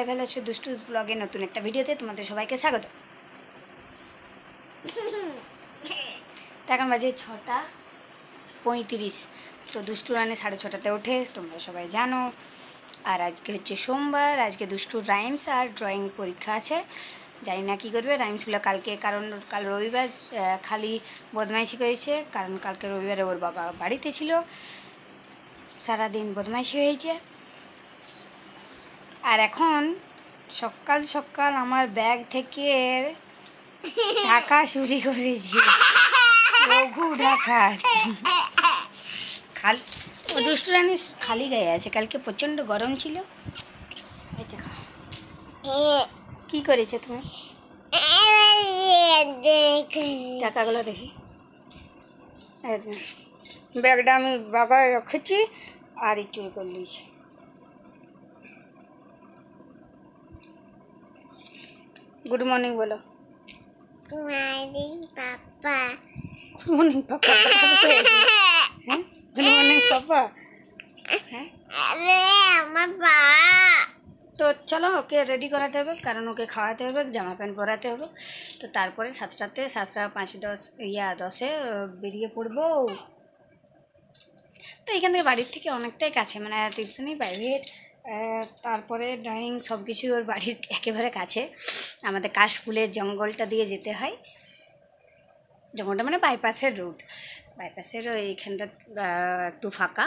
ভালো আছো? দুষ্টু ব্লগে নতুন একটা ভিডিওতে তোমাদের সবাইকে স্বাগত। এখন বাজে 6:35। তো দুষ্টু রানে 6:30 ওঠে, তোমরা সবাই জানো। আর আজকে হচ্ছে সোমবার, আজকে দুষ্টুর রাইমস আর ড্রয়িং পরীক্ষা আছে। জানি না কী করবে রাইমসগুলো কালকে, কারণ কাল রবিবার খালি বদমাইশি করেছে, কারণ কালকে রবিবারে ওর বাবা বাড়িতে ছিল, সারাদিন বদমাইশি হয়েছে। আর এখন সকাল সকাল আমার ব্যাগ থেকে টাকা চুরি করেছি, রঘু ডাকাত। দুষ্টু রানী খালি গায়ে আছে, কালকে প্রচণ্ড গরম ছিল। কি করেছে তুমি? টাকাগুলো দেখি, ব্যাগটা আমি বাগায় রেখেছি আর এই চুরি করে নিয়েছি। গুড মর্নিং বলো। গুড মর্নিং পাপা। গুড মর্নিং পাপা। হ্যাঁ, গুড মর্নিং পাপা। হ্যাঁ, আমার পা। তো চলো ওকে রেডি করাতে হবে, কারণ ওকে খাওয়াতে হবে, জামা প্যান্ট পরাতে হবে। তো তারপরে 7:05 বেরিয়ে পড়বো। তো এখান থেকে বাড়ির থেকে অনেকটাই কাছে, মানে টিউশনি, প্রাইভেট, তারপরে ড্রয়িং সব কিছু ওর বাড়ির একেবারে কাছে। আমাদের কাশফুলের জঙ্গলটা দিয়ে যেতে হয়, জঙ্গলটা মানে বাইপাসের রুট, বাইপাসের এইখানটা একটু ফাঁকা।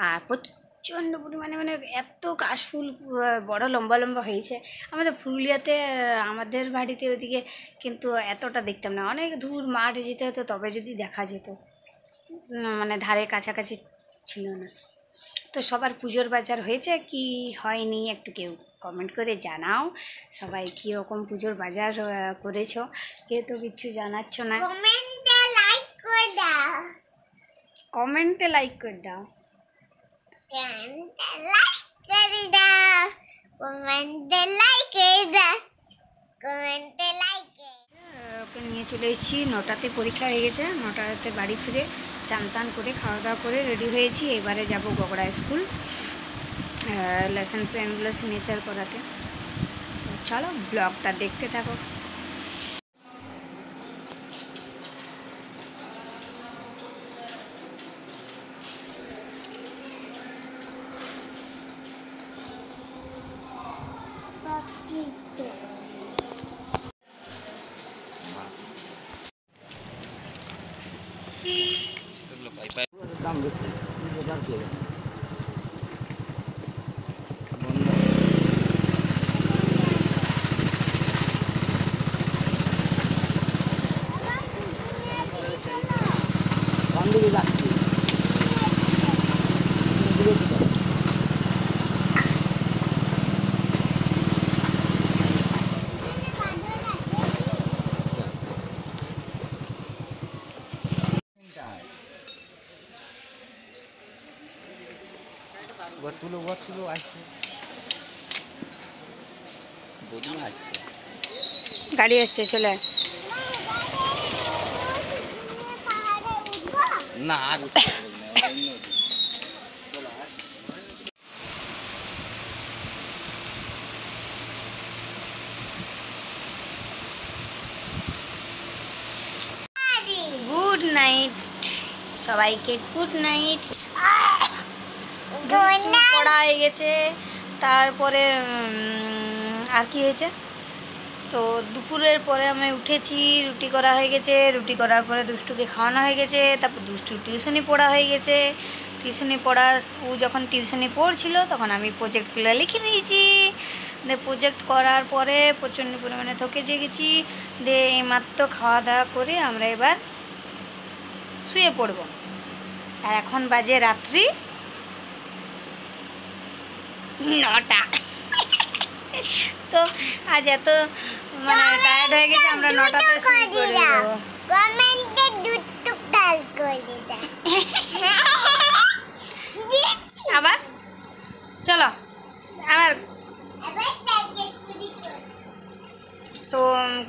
আর প্রচণ্ড পরিমাণে মানে এত কাশফুল বড় লম্বা লম্বা হয়েছে। আমাদের পুরুলিয়াতে, আমাদের বাড়িতে ওইদিকে কিন্তু এতটা দেখতাম না, অনেক দূর মাঠে যেতে হতো তবে যদি দেখা যেত, মানে ধারে কাছাকাছি ছিল না। তো সবার পুজোর বাজার হয়েছে কি হয়নি একটু কেউ কমেন্ট করে জানাও। সবাই কীরকম পুজোর বাজার করেছো, কেউ তো কিচ্ছু জানাচ্ছ না। কমেন্টে লাইক করে দাও। কমেন্টে লাইক করে দাও। কমেন্টে লাইক করে দাও। কমেন্টে লাইক করে দাও। কমেন্টে লাইক। ওকে নিয়ে চলে এসেছি, 9টাতে পরীক্ষা হয়ে গেছে। 9টাতে বাড়ি ফিরে চান টান করে খাওয়া দাওয়া করে রেডি হয়েছি। এবারে যাব গগড়া স্কুল লেসন প্ল্যানগুলো সিগনেচার করাতে। তো চলো ব্লগটা দেখতে থাকো। দাম বেশি দিকে যাচ্ছি। গাড়ি এসছে, চলে না। গুড নাইট সবাইকে, গুড নাইট। পড়া হয়ে গেছে, তারপরে আর কি হয়েছে, তো দুপুরের পরে আমি উঠেছি, রুটি করা হয়ে গেছে, রুটি করার পরে দুষ্টুকে খাওয়ানো হয়ে গেছে, তারপর দুষ্টু টিউশনি পড়া হয়ে গেছে। টিউশনি পড়া, ও যখন টিউশনি পড়ছিল তখন আমি প্রজেক্টগুলো লিখে নিয়েছি। প্রজেক্ট করার পরে প্রচণ্ড পরিমাণে থকে গেছি। এইমাত্র খাওয়া দাওয়া করে আমরা এবার শুয়ে পড়ব। আর এখন বাজে রাত্রি 9টা। তো আজ এত মানে টায়ার্ড হয়ে গেছে, আমরা 9টাতে শুয়ে পড়ে যাব। কমেন্টে দুটো টাচ করে দাও। আবার চলো আবার। তো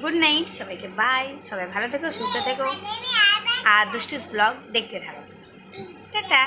গুড নাইট সবাইকে, বাই। সবাই ভালো থেকো, সুস্থ থেকো, আর দুষ্টুস ব্লগ দেখতে থাকো। টাটা।